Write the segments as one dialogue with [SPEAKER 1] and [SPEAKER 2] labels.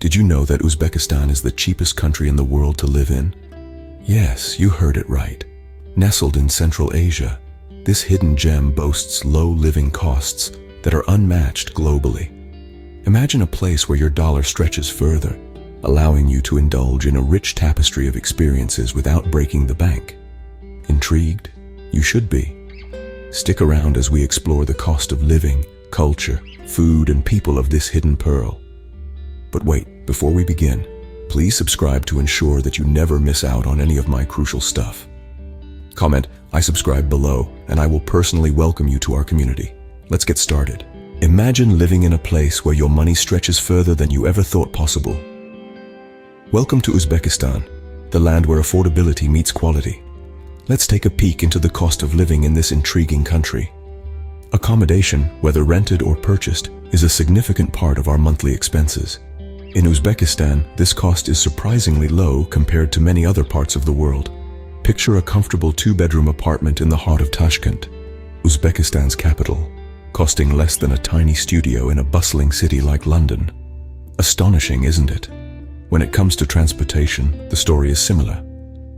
[SPEAKER 1] Did you know that Uzbekistan is the cheapest country in the world to live in? Yes, you heard it right. Nestled in Central Asia, this hidden gem boasts low living costs that are unmatched globally. Imagine a place where your dollar stretches further, allowing you to indulge in a rich tapestry of experiences without breaking the bank. Intrigued? You should be. Stick around as we explore the cost of living, culture, food, and people of this hidden pearl. But wait, before we begin, please subscribe to ensure that you never miss out on any of my crucial stuff. Comment, "I subscribe" below, and I will personally welcome you to our community. Let's get started. Imagine living in a place where your money stretches further than you ever thought possible. Welcome to Uzbekistan, the land where affordability meets quality. Let's take a peek into the cost of living in this intriguing country. Accommodation, whether rented or purchased, is a significant part of our monthly expenses. In Uzbekistan, this cost is surprisingly low compared to many other parts of the world. Picture a comfortable two-bedroom apartment in the heart of Tashkent, Uzbekistan's capital, costing less than a tiny studio in a bustling city like London. Astonishing, isn't it? When it comes to transportation, the story is similar.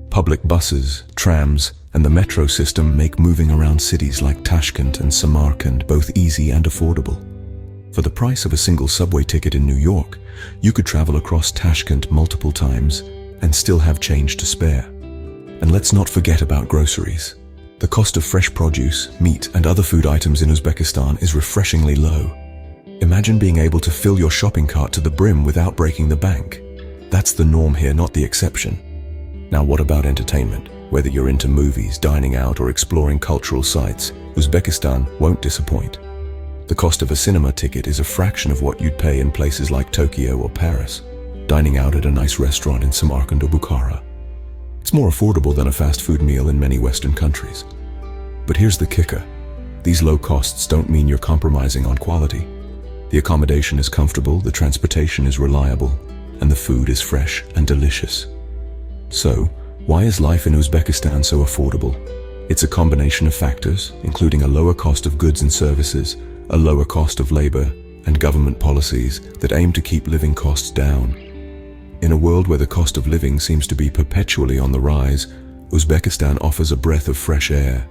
[SPEAKER 1] Public buses, trams, and the metro system make moving around cities like Tashkent and Samarkand both easy and affordable. For the price of a single subway ticket in New York, you could travel across Tashkent multiple times and still have change to spare. And let's not forget about groceries. The cost of fresh produce, meat, and other food items in Uzbekistan is refreshingly low. Imagine being able to fill your shopping cart to the brim without breaking the bank. That's the norm here, not the exception. Now, what about entertainment? Whether you're into movies, dining out, or exploring cultural sites, Uzbekistan won't disappoint. The cost of a cinema ticket is a fraction of what you'd pay in places like Tokyo or Paris, dining out at a nice restaurant in Samarkand or Bukhara. It's more affordable than a fast food meal in many Western countries. But here's the kicker. These low costs don't mean you're compromising on quality. The accommodation is comfortable, the transportation is reliable, and the food is fresh and delicious. So, why is life in Uzbekistan so affordable? It's a combination of factors, including a lower cost of goods and services, a lower cost of labor, and government policies that aim to keep living costs down. In a world where the cost of living seems to be perpetually on the rise, Uzbekistan offers a breath of fresh air.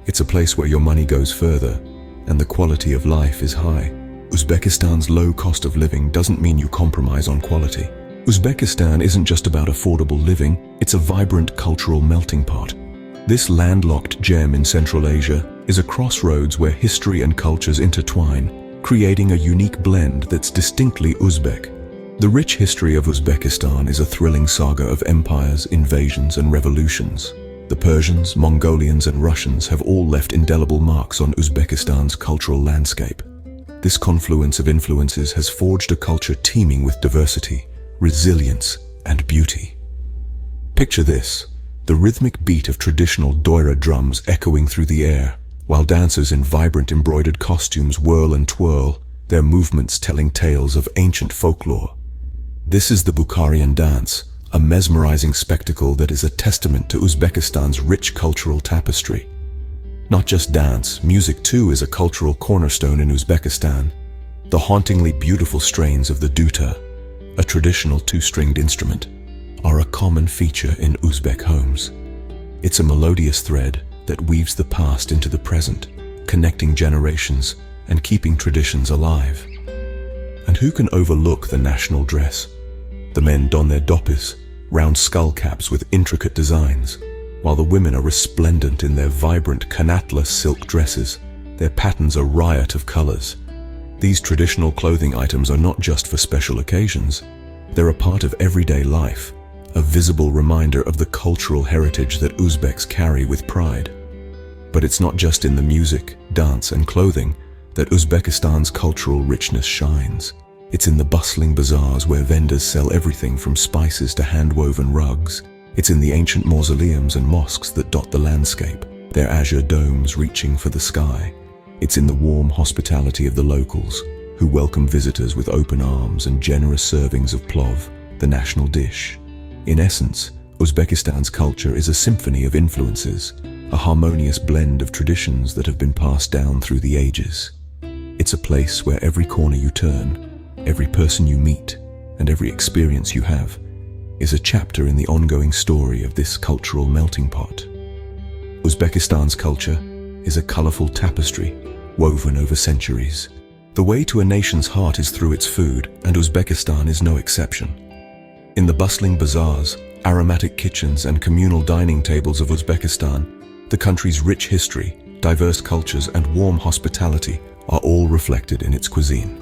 [SPEAKER 1] It's a place where your money goes further, and the quality of life is high. Uzbekistan's low cost of living doesn't mean you compromise on quality. Uzbekistan isn't just about affordable living, it's a vibrant cultural melting pot. This landlocked gem in Central Asia is a crossroads where history and cultures intertwine, creating a unique blend that's distinctly Uzbek. The rich history of Uzbekistan is a thrilling saga of empires, invasions, and revolutions. The Persians, Mongolians, and Russians have all left indelible marks on Uzbekistan's cultural landscape. This confluence of influences has forged a culture teeming with diversity, resilience, and beauty. Picture this, the rhythmic beat of traditional doira drums echoing through the air, while dancers in vibrant embroidered costumes whirl and twirl, their movements telling tales of ancient folklore. This is the Bukharian dance, a mesmerizing spectacle that is a testament to Uzbekistan's rich cultural tapestry. Not just dance, music too is a cultural cornerstone in Uzbekistan. The hauntingly beautiful strains of the duta, a traditional two-stringed instrument, are a common feature in Uzbek homes. It's a melodious thread that weaves the past into the present, connecting generations and keeping traditions alive. And who can overlook the national dress? The men don their dopis, round skull caps with intricate designs, while the women are resplendent in their vibrant kanatla silk dresses. Their patterns a riot of colors. These traditional clothing items are not just for special occasions. They're a part of everyday life, a visible reminder of the cultural heritage that Uzbeks carry with pride. But it's not just in the music, dance, and clothing that Uzbekistan's cultural richness shines. It's in the bustling bazaars where vendors sell everything from spices to hand-woven rugs. It's in the ancient mausoleums and mosques that dot the landscape, their azure domes reaching for the sky. It's in the warm hospitality of the locals, who welcome visitors with open arms and generous servings of plov, the national dish. In essence, Uzbekistan's culture is a symphony of influences, a harmonious blend of traditions that have been passed down through the ages. It's a place where every corner you turn, every person you meet, and every experience you have is a chapter in the ongoing story of this cultural melting pot. Uzbekistan's culture is a colorful tapestry woven over centuries. The way to a nation's heart is through its food, and Uzbekistan is no exception. In the bustling bazaars, aromatic kitchens, and communal dining tables of Uzbekistan, the country's rich history, diverse cultures, and warm hospitality are all reflected in its cuisine.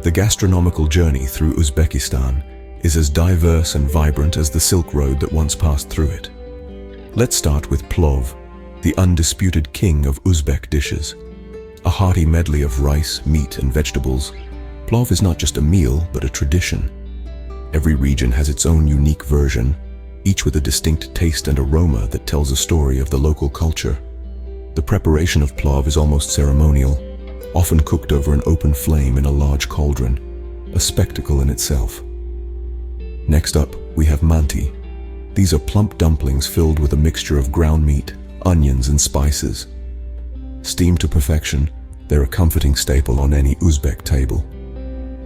[SPEAKER 1] The gastronomical journey through Uzbekistan is as diverse and vibrant as the Silk Road that once passed through it. Let's start with plov, the undisputed king of Uzbek dishes. A hearty medley of rice, meat, and vegetables, plov is not just a meal, but a tradition. Every region has its own unique version, each with a distinct taste and aroma that tells a story of the local culture. The preparation of plov is almost ceremonial, often cooked over an open flame in a large cauldron, a spectacle in itself. Next up, we have manti. These are plump dumplings filled with a mixture of ground meat, onions, and spices. Steamed to perfection, they're a comforting staple on any Uzbek table.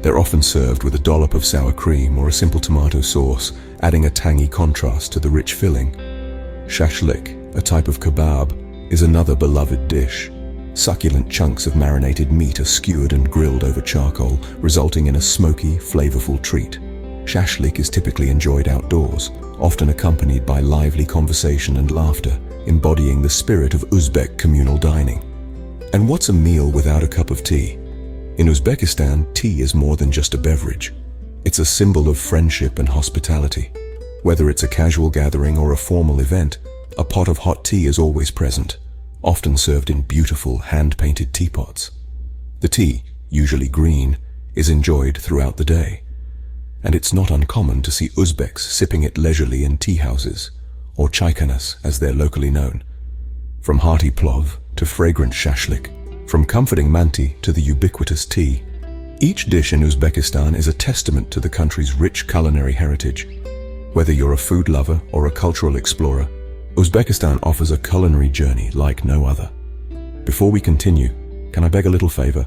[SPEAKER 1] They're often served with a dollop of sour cream or a simple tomato sauce, adding a tangy contrast to the rich filling. Shashlik, a type of kebab, is another beloved dish. Succulent chunks of marinated meat are skewered and grilled over charcoal, resulting in a smoky, flavorful treat. Shashlik is typically enjoyed outdoors, often accompanied by lively conversation and laughter, embodying the spirit of Uzbek communal dining. And what's a meal without a cup of tea? In Uzbekistan, tea is more than just a beverage. It's a symbol of friendship and hospitality. Whether it's a casual gathering or a formal event, a pot of hot tea is always present, often served in beautiful hand-painted teapots. The tea, usually green, is enjoyed throughout the day. And it's not uncommon to see Uzbeks sipping it leisurely in tea houses, or chaykhanas as they're locally known. From hearty plov to fragrant shashlik, from comforting manti to the ubiquitous tea, each dish in Uzbekistan is a testament to the country's rich culinary heritage. Whether you're a food lover or a cultural explorer, Uzbekistan offers a culinary journey like no other. Before we continue, can I beg a little favor?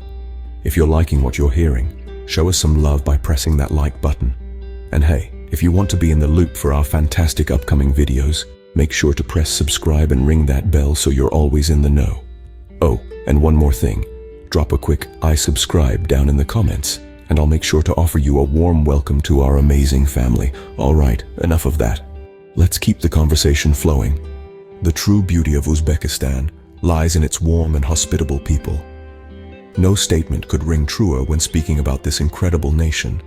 [SPEAKER 1] If you're liking what you're hearing, show us some love by pressing that like button. And hey, if you want to be in the loop for our fantastic upcoming videos, make sure to press subscribe and ring that bell so you're always in the know. Oh, and one more thing, drop a quick "I subscribe" down in the comments, and I'll make sure to offer you a warm welcome to our amazing family. All right, enough of that. Let's keep the conversation flowing. The true beauty of Uzbekistan lies in its warm and hospitable people. No statement could ring truer when speaking about this incredible nation.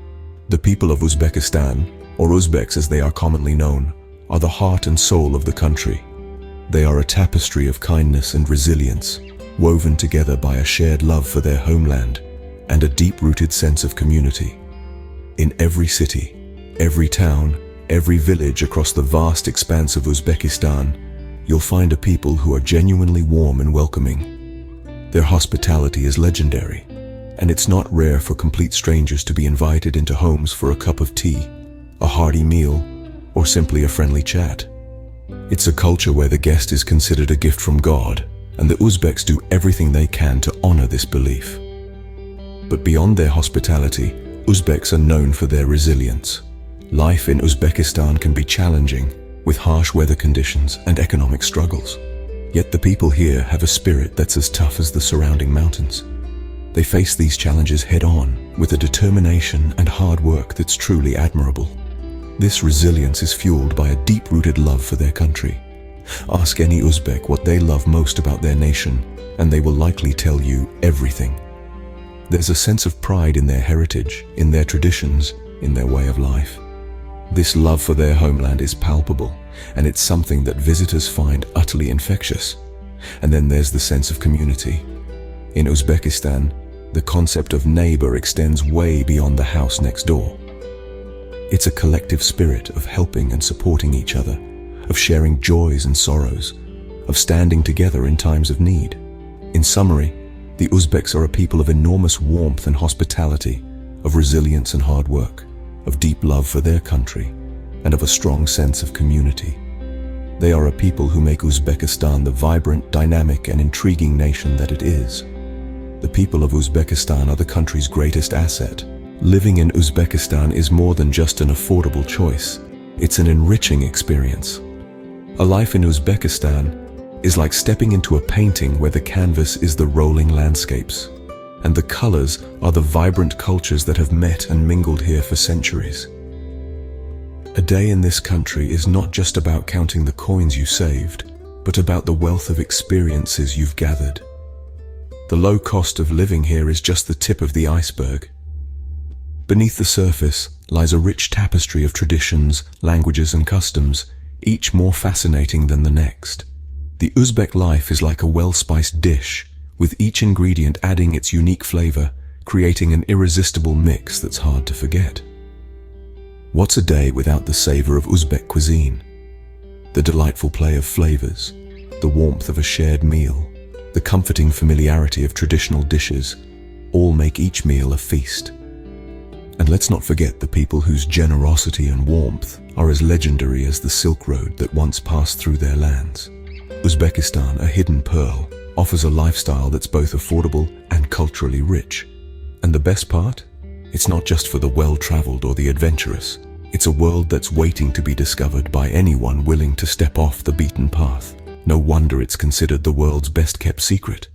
[SPEAKER 1] The people of Uzbekistan, or Uzbeks as they are commonly known, are the heart and soul of the country. They are a tapestry of kindness and resilience, woven together by a shared love for their homeland and a deep-rooted sense of community. In every city, every town, every village across the vast expanse of Uzbekistan, you'll find a people who are genuinely warm and welcoming. Their hospitality is legendary, and it's not rare for complete strangers to be invited into homes for a cup of tea, a hearty meal, or simply a friendly chat. It's a culture where the guest is considered a gift from God, and the Uzbeks do everything they can to honor this belief. But beyond their hospitality, Uzbeks are known for their resilience. Life in Uzbekistan can be challenging, with harsh weather conditions and economic struggles. Yet the people here have a spirit that's as tough as the surrounding mountains. They face these challenges head-on, with a determination and hard work that's truly admirable. This resilience is fueled by a deep-rooted love for their country. Ask any Uzbek what they love most about their nation, and they will likely tell you everything. There's a sense of pride in their heritage, in their traditions, in their way of life. This love for their homeland is palpable, and it's something that visitors find utterly infectious. And then there's the sense of community. In Uzbekistan, the concept of neighbor extends way beyond the house next door. It's a collective spirit of helping and supporting each other, of sharing joys and sorrows, of standing together in times of need. In summary, the Uzbeks are a people of enormous warmth and hospitality, of resilience and hard work, of deep love for their country, and of a strong sense of community. They are a people who make Uzbekistan the vibrant, dynamic, and intriguing nation that it is. The people of Uzbekistan are the country's greatest asset, Living in Uzbekistan is more than just an affordable choice. It's an enriching experience. A life in Uzbekistan is like stepping into a painting where the canvas is the rolling landscapes, and the colors are the vibrant cultures that have met and mingled here for centuries. A day in this country is not just about counting the coins you saved, but about the wealth of experiences you've gathered. The low cost of living here is just the tip of the iceberg. Beneath the surface lies a rich tapestry of traditions, languages, and customs, each more fascinating than the next. The Uzbek life is like a well-spiced dish, with each ingredient adding its unique flavor, creating an irresistible mix that's hard to forget. What's a day without the savor of Uzbek cuisine? The delightful play of flavors, the warmth of a shared meal, the comforting familiarity of traditional dishes, all make each meal a feast. And let's not forget the people whose generosity and warmth are as legendary as the Silk Road that once passed through their lands. Uzbekistan, a hidden pearl, offers a lifestyle that's both affordable and culturally rich. And the best part? It's not just for the well-traveled or the adventurous. It's a world that's waiting to be discovered by anyone willing to step off the beaten path. No wonder it's considered the world's best-kept secret.